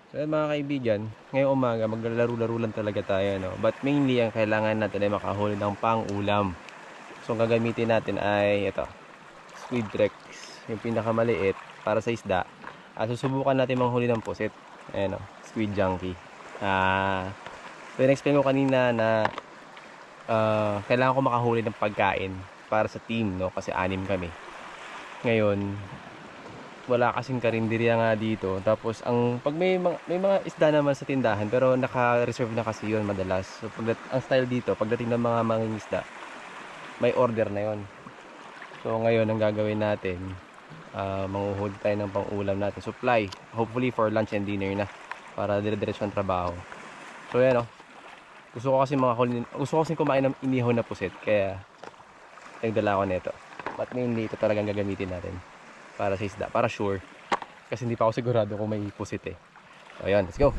So yan mga kaibigan, ngayong umaga maglalaro-laro lang talaga tayo, no? But mainly ang kailangan natin ay makahuli ng pang-ulam. So ang gagamitin natin ay ito, Squid Rex, yung pinakamaliit para sa isda. At susubukan natin manghuli ng pusit. Ayan o, Squid Junkie. So in-explain ko kanina na kailangan ko makahuli ng pagkain para sa team, no? Kasi 6 kami. Ngayon, wala kasing karinderya nga dito. Tapos pag may mga isda naman sa tindahan pero naka-reserve na kasi 'yon madalas. So ang style dito, pagdating ng mga mangingisda, may order na 'yon. So ngayon ang gagawin natin, manghuhuli tayo ng pang-ulam natin, supply, hopefully for lunch and dinner na para dire-diretso ang trabaho. So yan oh. Gusto ko kasi kumain ng inihaw na pusit kaya nagdala ko nito. But mainly ito talagang gagamitin natin para sa isda, para sure. Kasi hindi pa ako sigurado kung may pusit eh. So ayun, let's go.